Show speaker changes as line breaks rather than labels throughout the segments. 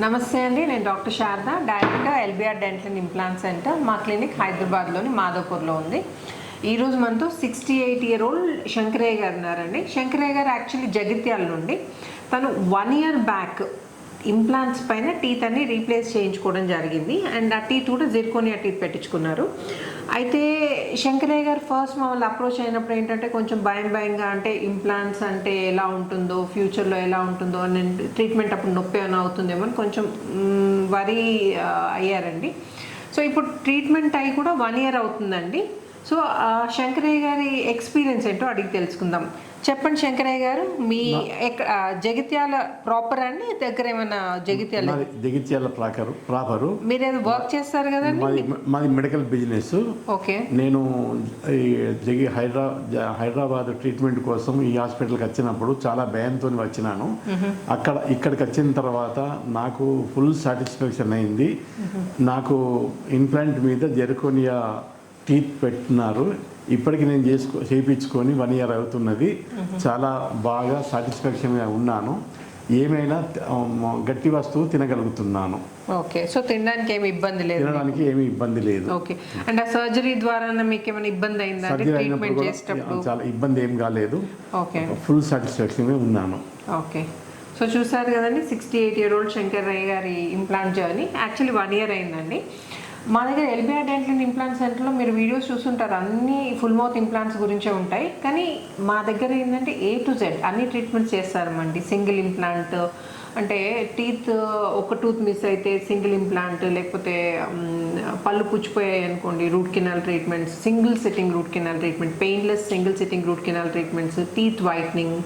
నమస్తే అండి, నేను doctor Sharada, director LBR dental and implant centre. మా క్లినిక్ హైదరాబాద్లోని మాధవపూర్లో ఉంది. ఈరోజు మనతో 68-year-old శంకరయ్య గారు ఉన్నారండి. శంకరయ్య గారు యాక్చువల్లీ జగిత్యాల నుండి. తను 1 year బ్యాక్ ఇంప్లాంట్స్ పైన టీత్ అన్ని రీప్లేస్ చేయించుకోవడం జరిగింది. అండ్ ఆ టీత్ కూడా జిర్కోనియా టీత్ పెట్టించుకున్నారు. అయితే శంకరయ్య గారు ఫస్ట్ మమ్మల్ని అప్రోచ్ అయినప్పుడు ఏంటంటే కొంచెం భయంగా, అంటే ఇంప్లాంట్స్ అంటే ఎలా ఉంటుందో, ఫ్యూచర్లో ఎలా ఉంటుందో అని, ట్రీట్మెంట్ అప్పుడు నొప్పి ఏమైనా అవుతుందేమో అని కొంచెం వరీ అయ్యారండి. సో ఇప్పుడు ట్రీట్మెంట్ అయ్యి కూడా 1 year అవుతుందండి. సో శంకరయ్య గారి ఎక్స్పీరియన్స్ ఏంటో అడిగి తెలుసుకుందాం. చెప్పండి శంకరయ్య గారు, మీ జగిత్యాల ప్రాపర్ అండి, దగ్గర ఏమైనా
జగిత్యాల ప్రాపరు?
మీరు ఏదో వర్క్ చేస్తారు కదండి?
మాది మెడికల్ బిజినెస్.
ఓకే.
నేను హైదరాబాద్ ట్రీట్మెంట్ కోసం ఈ హాస్పిటల్కి వచ్చినప్పుడు చాలా భయంతో వచ్చినాను. ఇక్కడికి వచ్చిన తర్వాత నాకు ఫుల్ సాటిస్ఫాక్షన్ అయింది. నాకు ఇంప్లాంట్ మీద జెర్కోనియా టీత్ పెట్టినారు. ఇప్పటికి నేను చేయించుకొని 1 year అవుతున్నది. చాలా బాగా సాటిస్ఫాక్షన్గా ఉన్నాను. ఏమైనా గట్టి వస్తువు తినగలుగుతున్నాను.
ఓకే. సో తినడానికి ఏమి ఇబ్బంది లేదు?
తినడానికి ఏమి ఇబ్బంది లేదు.
ఓకే. అండ్ ఆ సర్జరీ ద్వారా మీకు ఏమైనా ఇబ్బంది అయిందా? ట్రీట్మెంట్ చేసేటప్పుడు
చాలా ఇబ్బంది ఏం కాలేదు.
ఓకే.
ఫుల్ సాటిస్ఫాక్షన్గా ఉన్నాను.
ఓకే. సో చూసారు కదండి, 68-year-old శంకరయ్య గారి ఇంప్లాంట్ జర్నీ. యాక్చువల్లీ 1 year అయిందండి. మా దగ్గర ఎల్బిఆర్ డెంటల్ అండ్ ఇంప్లాంట్ సెంటర్లో మీరు వీడియోస్ చూస్తుంటారు, అన్ని ఫుల్ మౌత్ ఇంప్లాంట్స్ గురించే ఉంటాయి. కానీ మా దగ్గర ఏంటంటే A to Z అన్ని ట్రీట్మెంట్స్ చేస్తారమండి. సింగిల్ ఇంప్లాంట్ అంటే టీత్ ఒక టూత్ మిస్ అయితే సింగిల్ ఇంప్లాంట్, లేకపోతే పళ్ళు పుచ్చిపోయాయి అనుకోండి root canal treatments, single sitting root canal treatment, painless single sitting root canal treatments, teeth whitening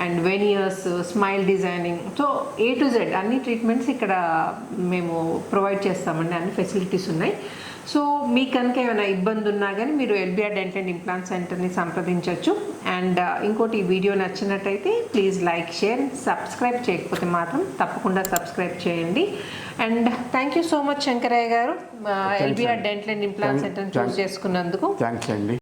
and veneers, smile designing. So A to Z అన్ని treatments ఇక్కడ మేము ప్రొవైడ్ చేస్తామండి. అన్ని ఫెసిలిటీస్ ఉన్నాయి. సో మీకు కనుక ఏమైనా ఇబ్బంది ఉన్నా కానీ మీరు ఎల్బిఆర్ డెంటల్ అండ్ ఇంప్లాంట్ సెంటర్ని సంప్రదించవచ్చు. అండ్ ఇంకోటి, ఈ వీడియో నచ్చినట్టయితే ప్లీజ్ లైక్, షేర్, సబ్స్క్రైబ్ చేయకపోతే మాత్రం తప్పకుండా సబ్స్క్రైబ్ చేయండి. And thank you so much Shankaraiah గారు, ఎల్బిఆర్ డెంటల్ అండ్ ఇంప్లాంట్ సెంటర్ని చూస్ చేసుకున్నందుకు.
థ్యాంక్స్ అండి.